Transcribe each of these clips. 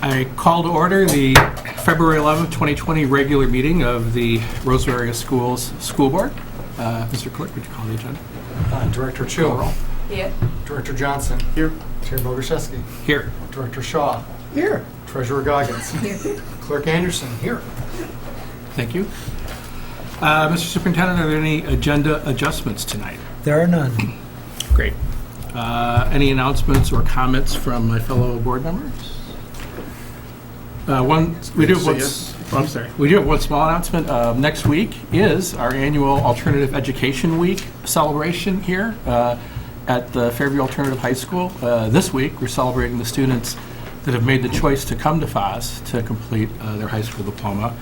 I call to order the February 11th, 2020 regular meeting of the Roseville Area Schools School Board. Mr. Clerk, would you call the agenda? Director Chu. Here. Director Johnson. Here. Chair Boguszewski. Here. Director Shaw. Here. Treasurer Goggins. Here. Clerk Anderson. Here. Thank you. Mr. Superintendent, are there any agenda adjustments tonight? There are none. Great. Any announcements or comments from my fellow board members? We do have one small announcement. Next week is our annual Alternative Education Week celebration here at the Fairview Alternative High School. This week, we're celebrating the students that have made the choice to come to FOS to complete their high school diploma.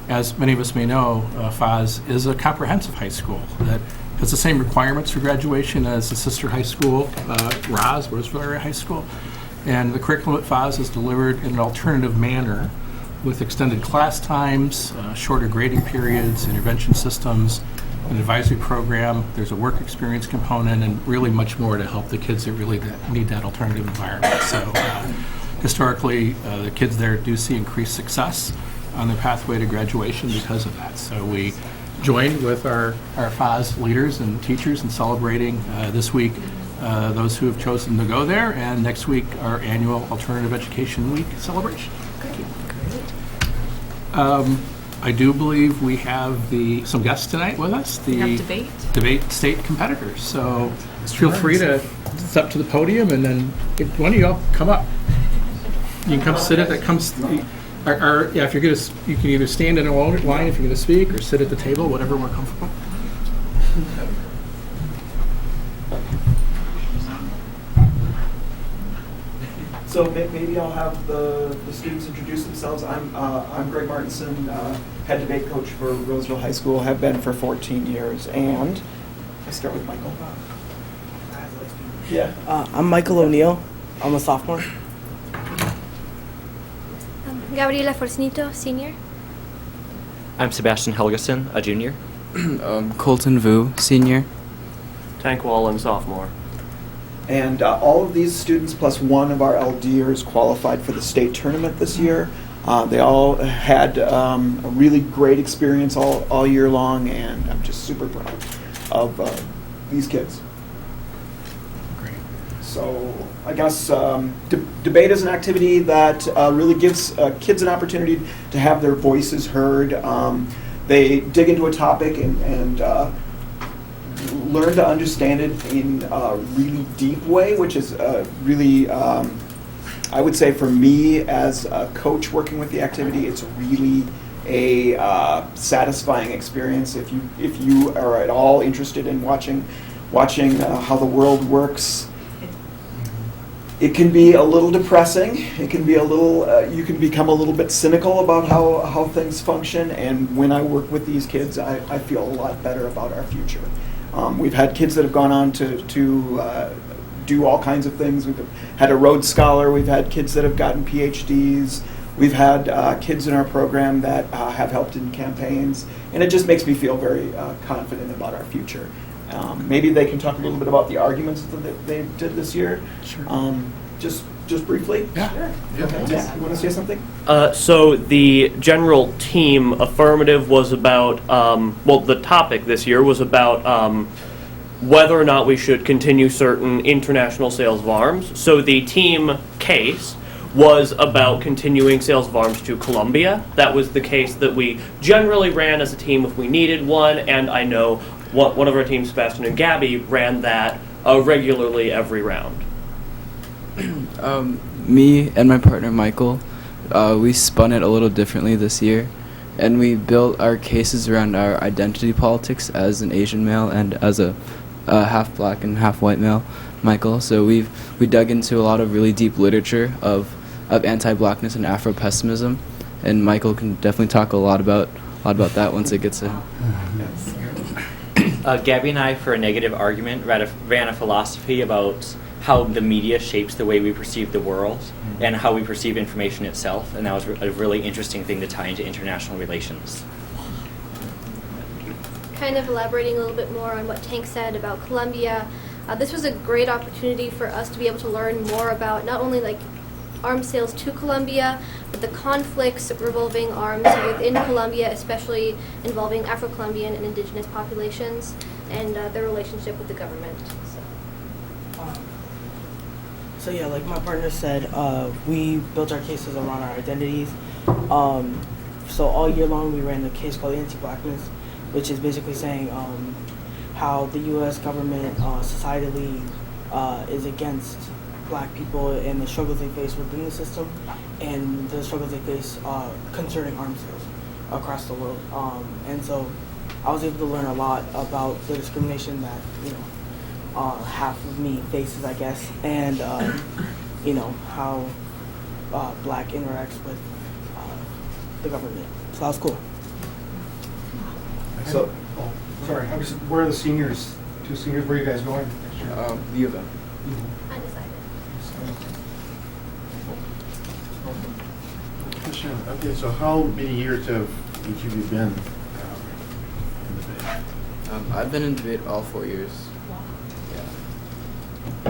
As many of us may know, FOS is a comprehensive high school that has the same requirements for graduation as the sister high school, Roseville Area High School. And the curriculum at FOS is delivered in an alternative manner with extended class times, shorter grading periods, intervention systems, an advisory program. There's a work experience component and really much more to help the kids that really need that alternative environment. So historically, the kids there do see increased success on their pathway to graduation because of that. So we joined with our FOS leaders and teachers in celebrating this week those who have chosen to go there, and next week our annual Alternative Education Week celebration. Thank you. I do believe we have some guests tonight with us. We have debate state competitors. So feel free to step to the podium, and then one of y'all come up. You can come sit at that. If you're gonna, you can either stand in a line if you're going to speak, or sit at the table, whatever more comfortable. So maybe I'll have the students introduce themselves. I'm Greg Martinson, head debate coach for Roseville High School, have been for 14 years, and I start with Michael. Yeah. I'm Michael O'Neill. I'm a sophomore. Gabriela Forsnito, senior. I'm Sebastian Helgeson, a junior. Colton Vu, senior. Tank Wallen, sophomore. And all of these students, plus one of our LDers, qualified for the state tournament this year. They all had a really great experience all year long, and I'm just super proud of these kids. Great. So I guess debate is an activity that really gives kids an opportunity to have their voices heard. They dig into a topic and learn to understand it in a really deep way, which is really, I would say for me as a coach working with the activity, it's really a satisfying experience. If you are at all interested in watching how the world works, it can be a little depressing. It can be a little, you can become a little bit cynical about how things function. And when I work with these kids, I feel a lot better about our future. We've had kids that have gone on to do all kinds of things. We've had a Rhodes Scholar. We've had kids that have gotten PhDs. We've had kids in our program that have helped in campaigns. And it just makes me feel very confident about our future. Maybe they can talk a little bit about the arguments that they did this year. Sure. Just briefly. Yeah. Okay. Yeah. You want to say something? So the general team affirmative was about, the topic this year was about whether or not we should continue certain international sales of arms. So the team case was about continuing sales of arms to Colombia. That was the case that we generally ran as a team if we needed one, and I know one of our teams, Sebastian and Gabby, ran that regularly every round. Me and my partner Michael, we spun it a little differently this year, and we built our cases around our identity politics as an Asian male and as a half black and half white male, Michael. So we dug into a lot of really deep literature of anti-blackness and Afro-pessimism, and Michael can definitely talk a lot about that once it gets in. Gabby and I, for a negative argument, ran a philosophy about how the media shapes the way we perceive the world and how we perceive information itself, and that was a really interesting thing to tie into international relations. Kind of elaborating a little bit more on what Tank said about Colombia, this was a great opportunity for us to be able to learn more about not only like arms sales to Colombia, but the conflicts revolving arms within Colombia, especially involving Afro-Colombian and indigenous populations, and their relationship with the government. So yeah, like my partner said, we built our cases around our identities. So all year long we ran a case called Anti-Blackness, which is basically saying how the U.S. government societally is against black people and the struggles they face within the system, and the struggles they face concerning arms sales across the world. And so I was able to learn a lot about the discrimination that, half of me faces, I guess, and, how black interacts with the government. So that was cool. So, sorry, where are the seniors? 2 seniors, where are you guys going next year? U of M. Undecided. Question. Okay, so how many years have each of you been in the Bay? I've been in debate all 4 years.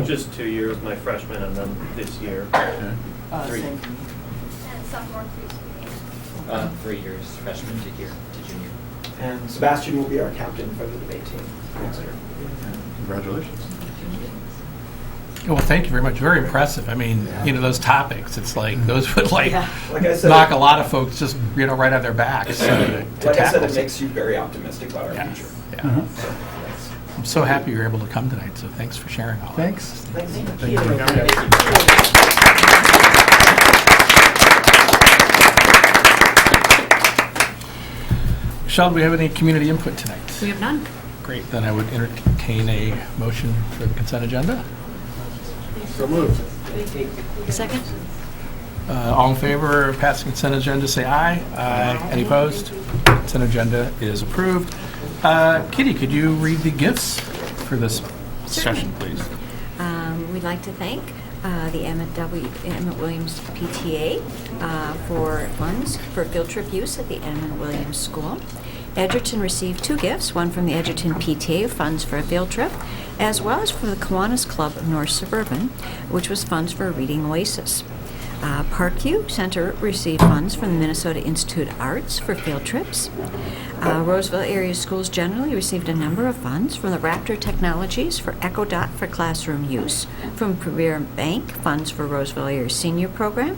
Just 2 years, my freshman, and then this year. Okay. 3. And sophomore 3. 3 years, freshman to junior. And Sebastian will be our captain for the debate team next year. Congratulations. Well, thank you very much. Very impressive. I mean, those topics, it's like, those would Like I said, knock a lot of folks just, right out of their backs. To like I said, tackle. it makes you very optimistic about our Yes. future. Yeah. I'm so happy you were able to come tonight, so thanks for sharing all that. Thank you for coming. Michelle, do we have any community input tonight? We have none. Great, then I would entertain a motion for the consent agenda. So moved. Second? All in favor of passing consent agenda, say aye. Aye. Any opposed? Consent agenda is approved. Kitty, could you read the gifts for this session, please? We'd like to thank the Emmett Williams PTA for funds for field trip use at the Emmett Williams School. Edgerton received 2 gifts, one from the Edgerton PTA, funds for a field trip, as well as from the Kiwanis Club of North Suburban, which was funds for a reading oasis. Parkview Center received funds from the Minnesota Institute of Arts for field trips. Roseville area schools generally received a number of funds from the Raptor Technologies for EchoDot for classroom use, from Premier Bank funds for Roseville area senior program.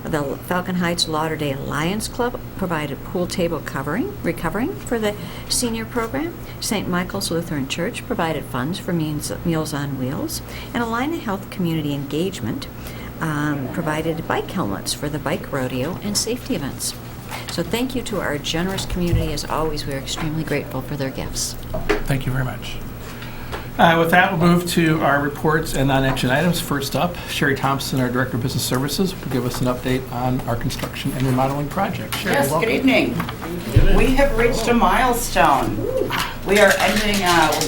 The Falcon Heights Lauderdale Lions Club provided pool table recovering for the senior program. St. Michael's Lutheran Church provided funds for Meals on Wheels. And Alina Health Community Engagement provided bike helmets for the bike rodeo and safety events. So thank you to our generous community. As always, we are extremely grateful for their gifts. Thank you very much. With that, we'll move to our reports and non-action items. First up, Sherry Thompson, our Director of Business Services, will give us an update on our construction and remodeling project. Sherry, Yes, welcome. good evening. We have reached a milestone. We are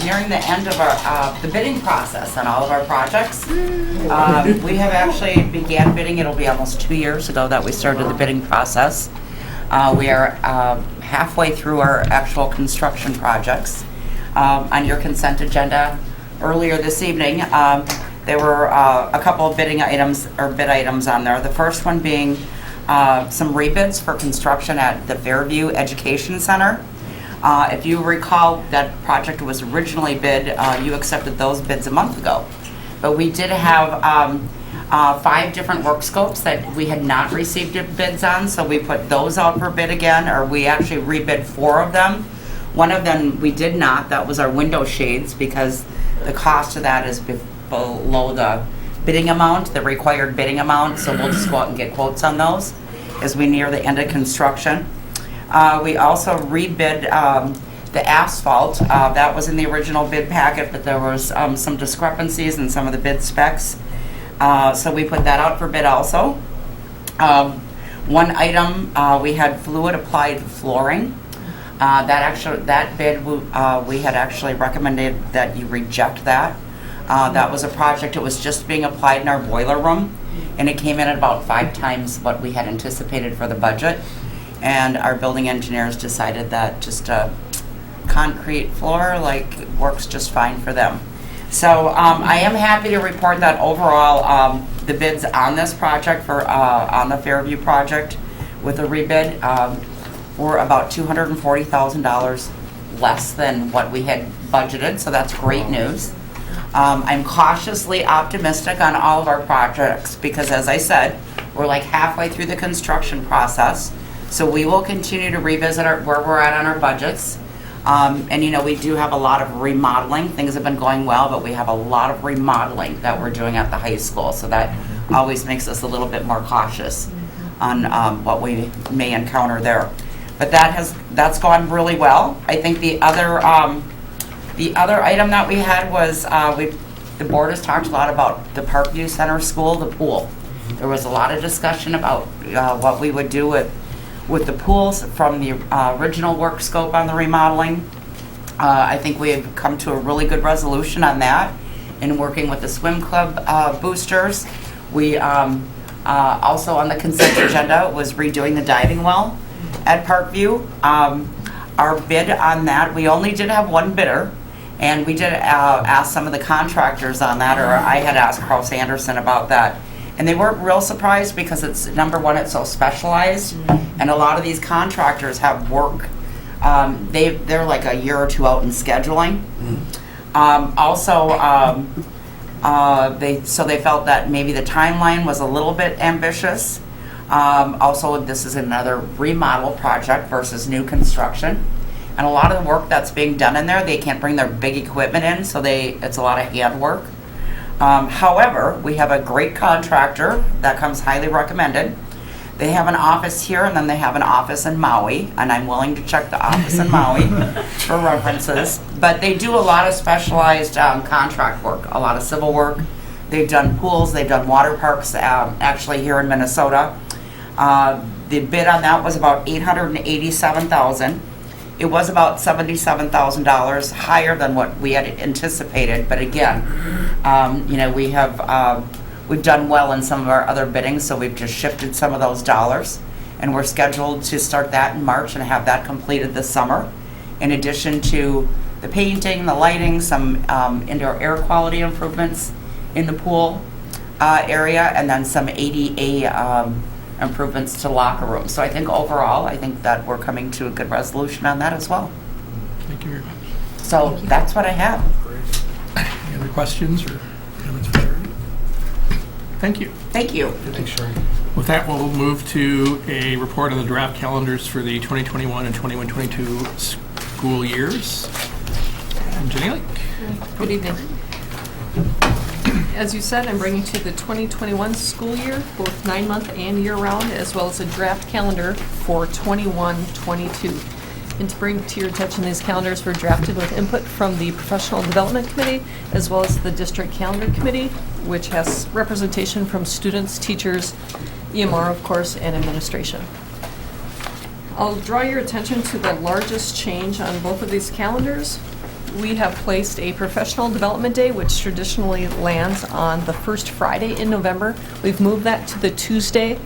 nearing the end of our the bidding process on all of our projects. We have actually began bidding. It'll be almost 2 years ago that we started the bidding process. We are halfway through our actual construction projects. On your consent agenda earlier this evening, there were a couple of bid items on there. The first one being some rebids for construction at the Fairview Education Center. If you recall, that project was originally bid, you accepted those bids a month ago. But we did have 5 different work scopes that we had not received bids on, so we put those out for bid again, or we actually rebid 4 of them. One of them we did not, that was our window shades, because the cost of that is below the bidding amount, the required bidding amount, so we'll just go out and get quotes on those as we near the end of construction. We also rebid the asphalt. That was in the original bid packet, but there was some discrepancies in some of the bid specs. So we put that out for bid also. One item, we had fluid applied flooring. That bid, we had actually recommended that you reject that. That was a project, it was just being applied in our boiler room, and it came in at about 5 times what we had anticipated for the budget. And our building engineers decided that just a concrete floor works just fine for them. So I am happy to report that overall, the bids on this project for, on the Fairview project with a rebid, were about $240,000 less than what we had budgeted, so that's great news. I'm cautiously optimistic on all of our projects because, as I said, we're like halfway through the construction process. So we will continue to revisit where we're at on our budgets. And you know, we do have a lot of remodeling. Things have been going well, but we have a lot of remodeling that we're doing at the high school. So that always makes us a little bit more cautious on what we may encounter there. But that's gone really well. I think the other item that we had was the board has talked a lot about the Parkview Center School, the pool. There was a lot of discussion about what we would do with the pools from the original work scope on the remodeling. I think we have come to a really good resolution on that in working with the swim club boosters. We also on the consent agenda was redoing the diving well at Parkview. Our bid on that, we only did have one bidder, and we did ask some of the contractors on that, or I had asked Kraus Anderson about that. And they weren't real surprised because it's, number one, it's so specialized, and a lot of these contractors have work. They're like a year or two out in scheduling. They felt that maybe the timeline was a little bit ambitious. Also, this is another remodel project versus new construction. And a lot of the work that's being done in there, they can't bring their big equipment in, so it's a lot of handwork. However, we have a great contractor that comes highly recommended. They have an office here and then they have an office in Maui, and I'm willing to check the office in Maui for references. But they do a lot of specialized contract work, a lot of civil work. They've done pools, they've done water parks, actually here in Minnesota. The bid on that was about $887,000. It was about $77,000 higher than what we had anticipated, but again, you know, we've done well in some of our other biddings, so we've just shifted some of those dollars, and we're scheduled to start that in March and have that completed this summer. In addition to the painting, the lighting, some indoor air quality improvements in the pool area, and then some ADA improvements to locker rooms. So I think overall, I think that we're coming to a good resolution on that as well. Thank you very much. So that's what I have. Any other questions or comments for Sherry? Thank you. Thank you. Thanks, Sherry. With that, we'll move to a report on the draft calendars for the 2021 and 21-22 school years. And Jenny Lake. Good evening. As you said, I'm bringing to the 2021 school year, both 9-month and year-round, as well as a draft calendar for 21-22. And to bring to your attention, these calendars were drafted with input from the Professional Development Committee, as well as the District Calendar Committee, which has representation from students, teachers, EMR, of course, and administration. I'll draw your attention to the largest change on both of these calendars. We have placed a Professional Development Day, which traditionally lands on the first Friday in November. We've moved that to the Tuesday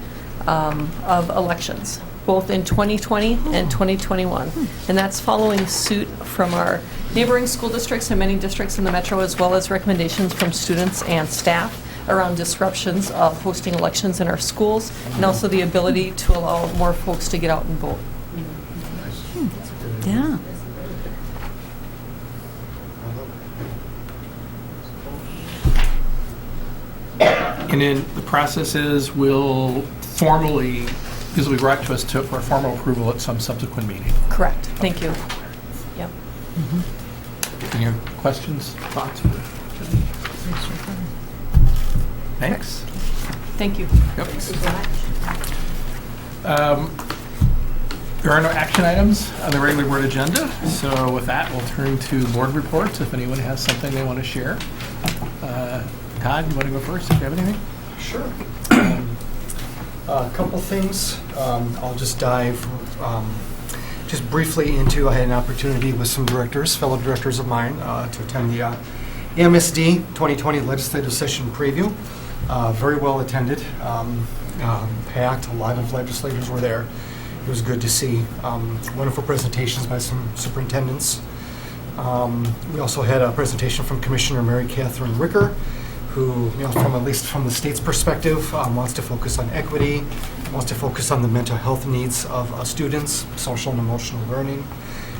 of elections, both in 2020 and 2021. And that's following suit from our neighboring school districts and many districts in the metro, as well as recommendations from students and staff around disruptions of hosting elections in our schools, and also the ability to allow more folks to get out and vote. Yeah. And then the process is we'll formally, these will be brought to us for formal approval at some subsequent meeting. Correct. Thank you. Yep. Any other questions, thoughts? Thanks. Thank you. Yep. There are no action items on the regular board agenda, so with that, we'll turn to board reports if anyone has something they want to share. Todd, you want to go first if you have anything? Sure. A couple things. I'll just dive just briefly into, I had an opportunity with some directors, fellow directors of mine, to attend the MSD 2020 legislative session preview. Very well attended, packed, a lot of legislators were there. It was good to see wonderful presentations by some superintendents. We also had a presentation from Commissioner Mary Catherine Ricker, who, at least from the state's perspective, wants to focus on equity, wants to focus on the mental health needs of students, social and emotional learning.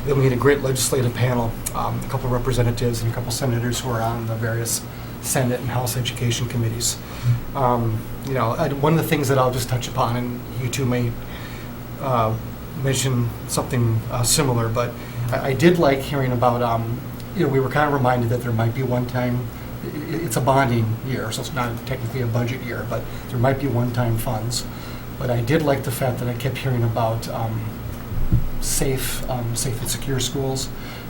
Then we had a great legislative panel, a couple of representatives and a couple senators who are on the various Senate and House education committees. One of the things that I'll just touch upon, and you two may mention something similar, but I did like hearing about, we were kind of reminded that there might be one-time, it's a bonding year, so it's not technically a budget year, but there might be one-time funds. But I did like the fact that I kept hearing about safe and secure schools,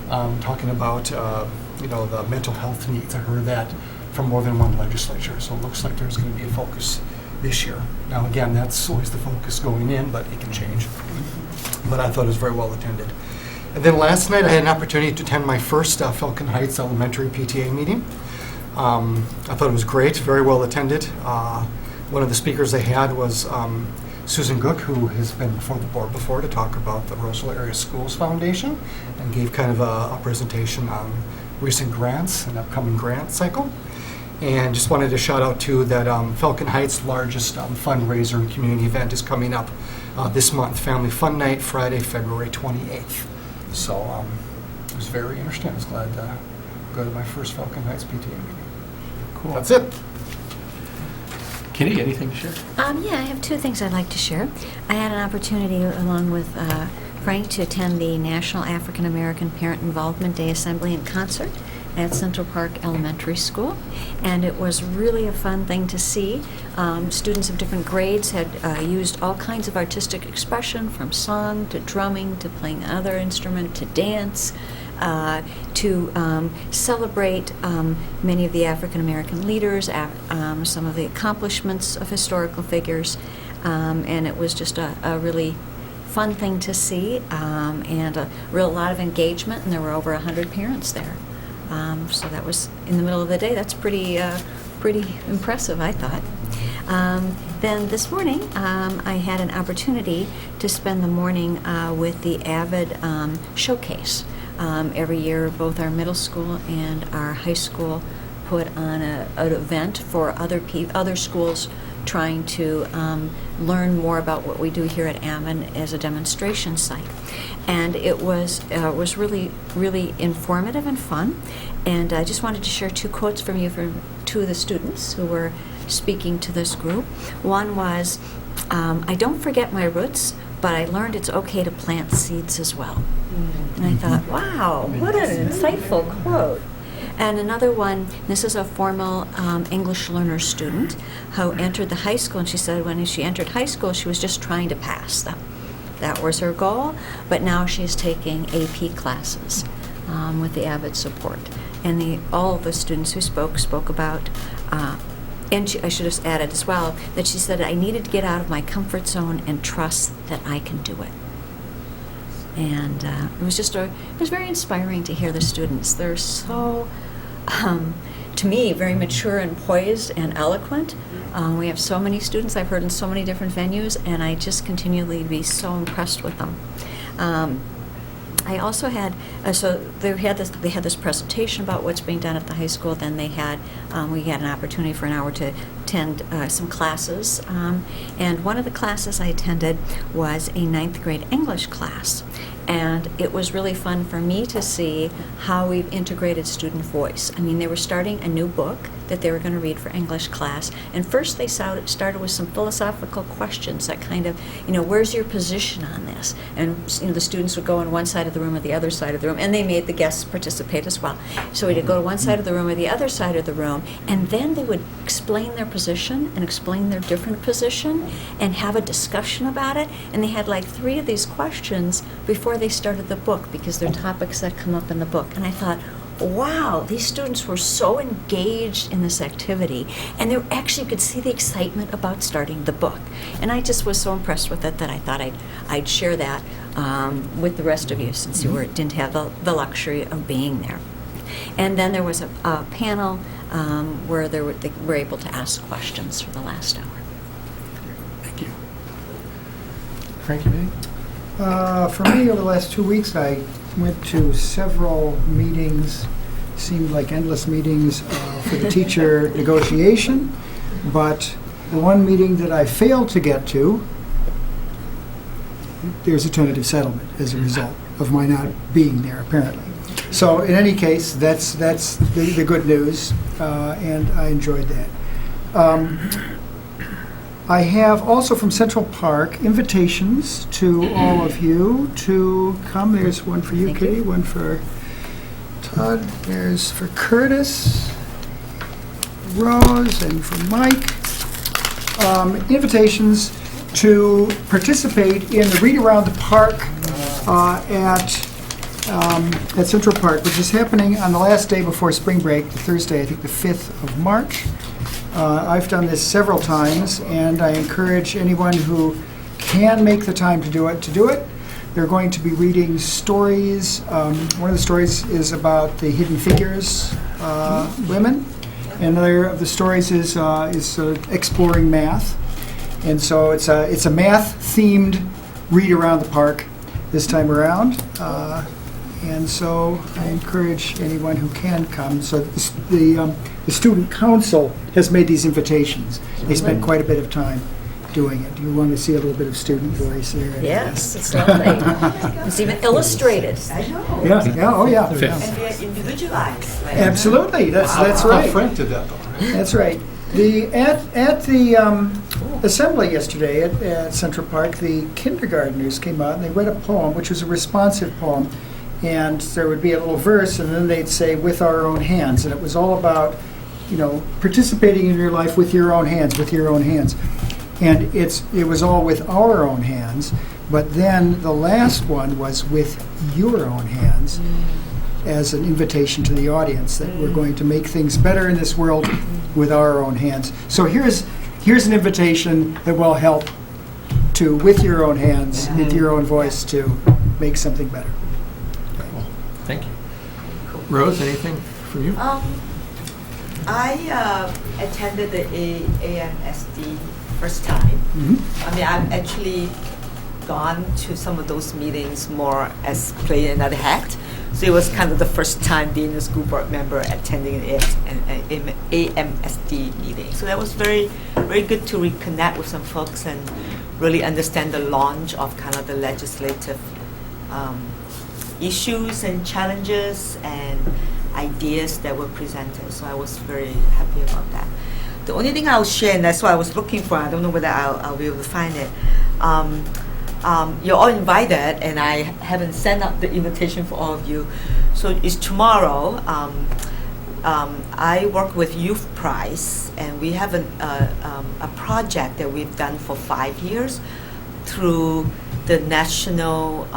talking about, the mental health needs. I heard that from more than one legislature, so it looks like there's going to be a focus this year. Now, again, that's always the focus going in, but it can change. But I thought it was very well attended. And then last night I had an opportunity to attend my first Falcon Heights Elementary PTA meeting. I thought it was great, very well attended. One of the speakers they had was Susan Gook, who has been before the board before to talk about the Roseville Area Schools Foundation, and gave kind of a presentation on recent grants and upcoming grant cycle. And just wanted to shout out too that Falcon Heights' largest fundraiser and community event is coming up this month, Family Fun Night, Friday, February 28th. So it was very interesting. I was glad to go to my first Falcon Heights PTA meeting. Cool. That's it. Kitty, anything to share? Yeah, I have two things I'd like to share. I had an opportunity, along with Frank, to attend the National African American Parent Involvement Day Assembly in concert at Central Park Elementary School, and it was really a fun thing to see. Students of different grades had used all kinds of artistic expression, from song to drumming to playing another instrument to dance, to celebrate many of the African American leaders, some of the accomplishments of historical figures, and it was just a really fun thing to see, and a lot of engagement, and there were over 100 parents there. So that was in the middle of the day. That's pretty impressive, I thought. Then this morning, I had an opportunity to spend the morning with the AVID Showcase. Every year, both our middle school and our high school put on an event for other schools trying to learn more about what we do here at AVID as a demonstration site. And it was really, really informative and fun. And I just wanted to share two quotes from you from two of the students who were speaking to this group. One was, I don't forget my roots, but I learned it's okay to plant seeds as well. And I thought, wow, what an insightful quote. And another one, this is a formal English learner student who entered the high school, and she said when she entered high school, she was just trying to pass them. That was her goal, but now she's taking AP classes with the AVID support. And all of the students who spoke about, and I should have added as well, that she said, I needed to get out of my comfort zone and trust that I can do it. And it was very inspiring to hear the students. They're so, to me, very mature and poised and eloquent. We have so many students I've heard in so many different venues, and I just continually be so impressed with them. I also had, they had this presentation about what's being done at the high school. Then we had an opportunity for an hour to attend some classes. And one of the classes I attended was a 9th grade English class. And it was really fun for me to see how we've integrated student voice. I mean, they were starting a new book that they were going to read for English class. And first they started with some philosophical questions that kind of, where's your position on this? And the students would go on one side of the room or the other side of the room, and they made the guests participate as well. So we'd go to one side of the room or the other side of the room, and then they would explain their position and explain their different position and have a discussion about it. And they had like 3 of these questions before they started the book, because they're topics that come up in the book. And I thought, wow, these students were so engaged in this activity, and you could see the excitement about starting the book. And I just was so impressed with it that I thought I'd share that with the rest of you, since you didn't have the luxury of being there. And then there was a panel where they were able to ask questions for the last hour. Thank you. Frankie, maybe? For me, over the last 2 weeks, I went to several meetings, seemed like endless meetings for the teacher negotiation, but the one meeting that I failed to get to, there's a tentative settlement as a result of my not being there, apparently. So in any case, that's the good news, and I enjoyed that. I have also from Central Park invitations to all of you to come. There's one for you, Kitty, one for Todd, there's for Curtis, Rose, and for Mike. Invitations to participate in the Read Around the Park at Central Park, which is happening on the last day before spring break, the Thursday, I think the 5th of March. I've done this several times, and I encourage anyone who can make the time to do it, to do it. They're going to be reading stories. One of the stories is about the Hidden Figures women. Another of the stories is exploring math. And so it's a math-themed read around the park this time around. And so I encourage anyone who can come. So the student council has made these invitations. They spent quite a bit of time doing it. You want to see a little bit of student voice there? Yes, it's lovely. It's even illustrated. I know. Yeah, oh yeah. And they're individualized. Right? Absolutely, that's right. Frank did that, though. That's right. At the assembly yesterday at Central Park, the kindergartners came out and they read a poem, which was a responsive poem, and there would be a little verse, and then they'd say, "with our own hands," and it was all about, participating in your life with your own hands, with your own hands. And it was all with our own hands, but then the last one was with your own hands as an invitation to the audience that we're going to make things better in this world with our own hands. So here's an invitation that will help to, with your own hands, with your own voice, to make something better. Cool. Thank you. Rose, anything from you? I attended the AMSD first time. I mean, I've actually gone to some of those meetings more as playing another hat. So it was kind of the first time being a school board member attending an AMSD meeting. So that was very, very good to reconnect with some folks and really understand the launch of kind of the legislative issues and challenges and ideas that were presented. So I was very happy about that. The only thing I'll share, and that's what I was looking for, I don't know whether I'll be able to find it. You're all invited, and I haven't sent out the invitation for all of you. So it's tomorrow. I work with Youth Prize, and we have a project that we've done for 5 years through the National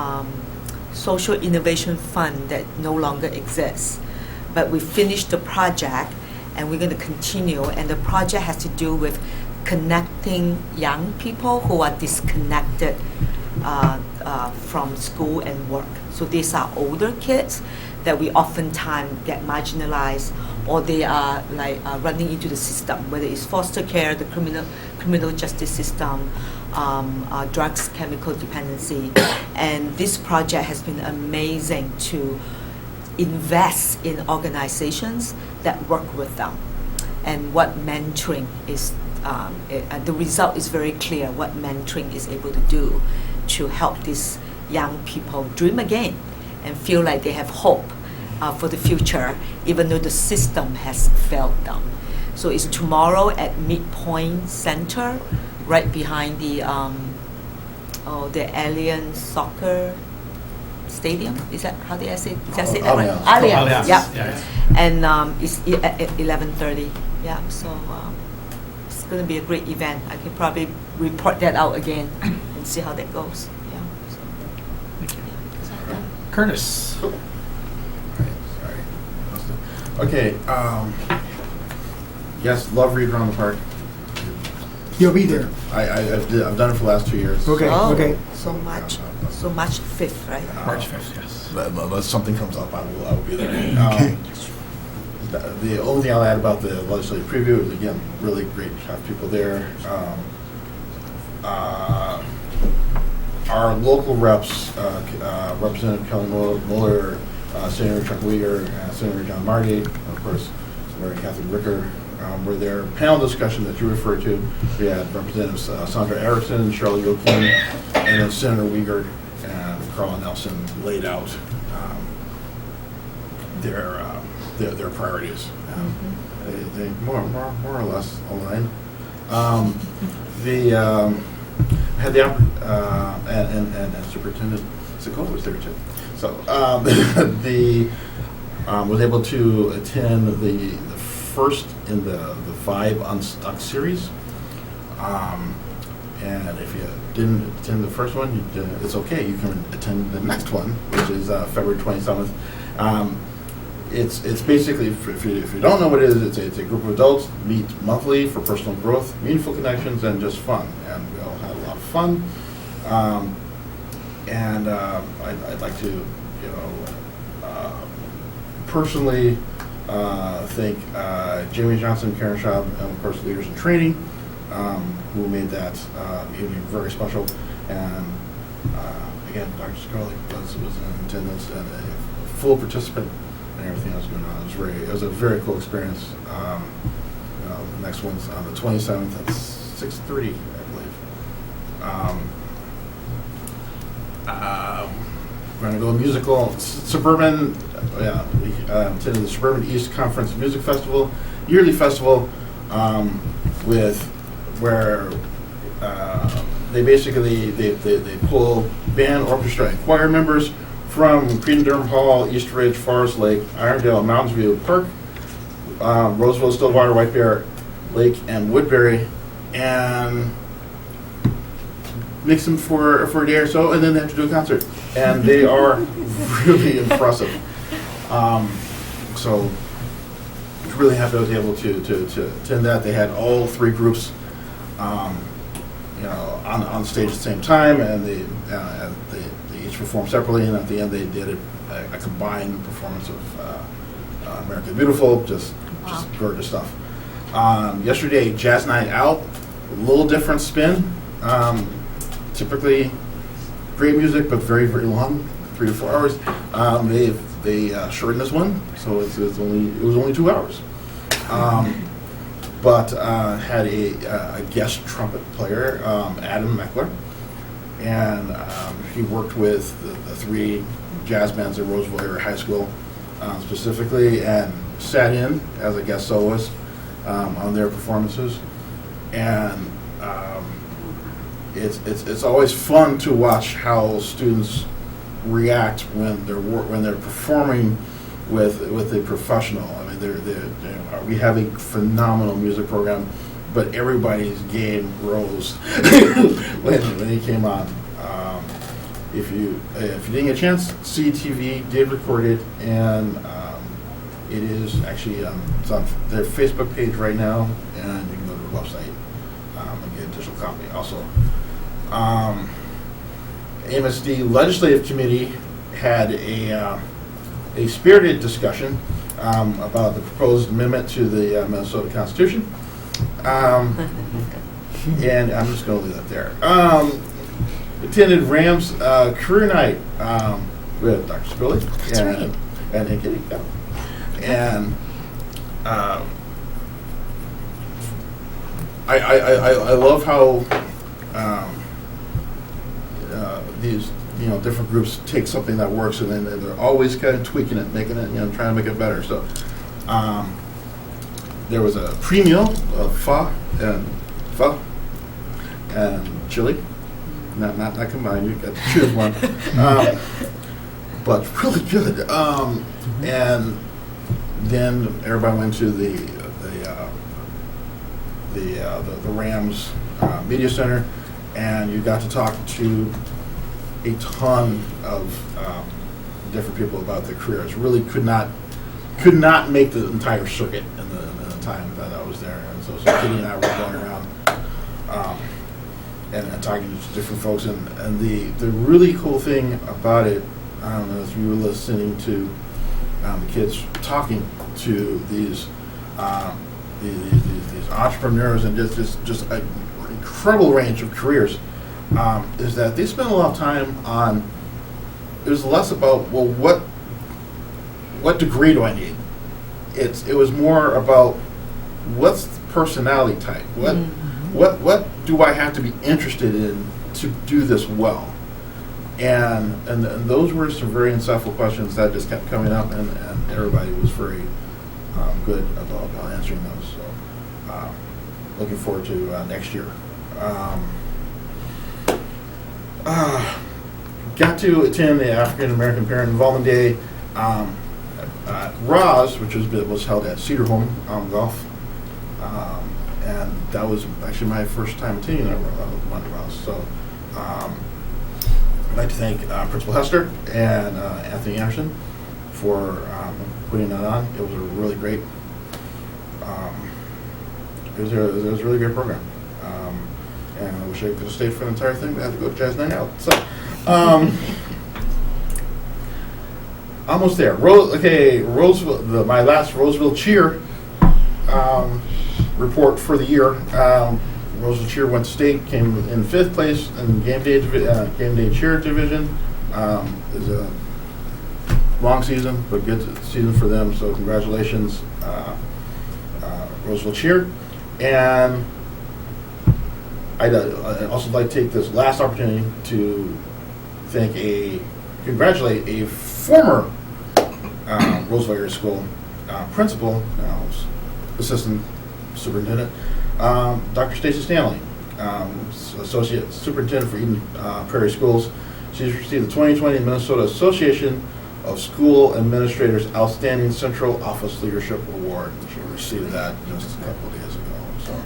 Social Innovation Fund that no longer exists. But we finished the project, and we're going to continue. And the project has to do with connecting young people who are disconnected from school and work. So these are older kids that we oftentimes get marginalized, or they are running into the system, whether it's foster care, the criminal justice system, drugs, chemical dependency. And this project has been amazing to invest in organizations that work with them. And what mentoring is, the result is very clear, what mentoring is able to do to help these young people dream again and feel like they have hope for the future, even though the system has failed them. So it's tomorrow at Midpoint Center, right behind the Allianz Soccer Stadium. Is that how they say? Is that say that right? Allianz. Yeah. And it's at 11:30. Yeah. So it's going to be a great event. I can probably report that out again and see how that goes. Yeah. So. Thank you. Curtis. Cool. Okay. Yes, love Read Around the Park. You'll be there. I've done it for the last 2 years. Okay. Oh, Okay. So March 5th, right? March 5th, yes. Unless something comes up, I will be there. The only thing I'll add about the legislative preview is, again, really great to have people there. Our our local reps, Representative Kelly Mueller, Senator Chuck Uyghur, Senator John Marty, of course, Mary Catherine Ricker, were there. Panel discussion that you referred to, we had Representatives Sandra Erickson, Charlie O'Keefe, and then Senator Uyghur and Carla Nelson laid out their priorities. They more or less align. Had the and Superintendent Sekola was there too. So was able to attend the first in the 5 Unstuck series. And if you didn't attend the first one, it's okay. You can attend the next one, which is February 27th. It's basically, if you don't know what it is, it's a group of adults meet monthly for personal growth, meaningful connections, and just fun. And we all had a lot of fun. I'd like to, personally thank Jamie Johnson, Karen Schaub, and of course Leaders in Training, who made that evening very special. And again, Dr. Scully was in attendance and a full participant in everything that was going on. It was a very cool experience. The next one's on the 27th at 6:30, I believe. We're going to go musical. Suburban, we attended the Suburban East Conference Music Festival, yearly festival, where they basically they pull band, orchestra, and choir members from Creedon-Durham Hall, East Ridge, Forest Lake, Irondale, Mountains View Park, Roseville, Stillwater, White Bear Lake, and Woodbury, and mix them for a day or so, and then they have to do a concert. And they are really impressive. So really happy I was able to attend that. They had all 3 groups on stage at the same time, and they each performed separately, and at the end they did a combined performance of American Beautiful, just gorgeous stuff. Yesterday, Jazz Night Out, a little different spin. Typically great music, but very, very long, 3 to 4 hours. They shortened this one, so it was only 2 hours. But had a guest trumpet player, Adam Meckler, and he worked with the 3 jazz bands at Roseville Area High School specifically, and sat in as a guest soloist on their performances. And it's always fun to watch how students react when they're performing with a professional. I mean, we have a phenomenal music program, but everybody's game rose when he came on. If you didn't get a chance, CTV did record it, and it is actually it's on their Facebook page right now, and you can go to their website and get a digital copy. Also, MSD Legislative Committee had a spirited discussion about the proposed amendment to the Minnesota Constitution, and I'm just going to leave that there. Attended Rams career night with Dr. Spilly and Hickey. And I love how these different groups take something that works and then they're always kind of tweaking it, making it, trying to make it better. So there was a pre-meal of pho and chili. Not combined. You got to choose one, but really good. And then everybody went to the Rams Media Center, and you got to talk to a ton of different people about their careers. Really could not make the entire circuit in the time that I was there, and so Katie and I were going around. And talking to different folks, and the really cool thing about it, as we were listening to the kids talking to these entrepreneurs and just an incredible range of careers, is that they spend a lot of time on, it was less about, well, what degree do I need? It was more about what's the personality type? What do I have to be interested in to do this well? And those were some very insightful questions that just kept coming up, and everybody was very good about answering those. So looking forward to next year. Got to attend the African American Parent Involvement Day. ROS, which was held at Cedar Home Golf, and that was actually my first time attending one ROS. So I'd like to thank Principal Hester and Anthony Anderson for putting that on. It was a really great. It was a really great program, and I wish I could have stayed for the entire thing, but I had to go to Jazz Night Out. So. Almost there. Roseville. My last Roseville cheer report for the year. Roseville cheer went to state, came in 5th place in game day cheer division. It was a long season, but good season for them. So congratulations, Roseville cheer. And I'd also like to take this last opportunity to congratulate a former Roseville Area School principal, assistant superintendent, Dr. Stacy Stanley, associate superintendent for Eden Prairie Schools. She's received the 2020 Minnesota Association of School Administrators Outstanding Central Office Leadership Award. She received that just a couple of days ago. So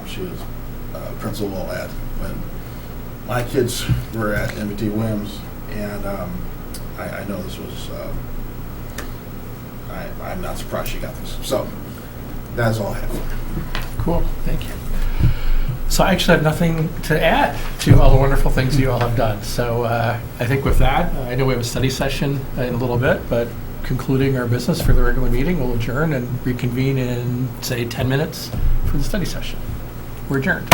she was principal when my kids were at M.B.T. Williams, and I know this was, I'm not surprised she got this. So that's all I have. Cool, thank you. So I actually have nothing to add to all the wonderful things you all have done. So I think with that, I know we have a study session in a little bit, but concluding our business for the regular meeting, we'll adjourn and reconvene in, say, 10 minutes for the study session. We're adjourned.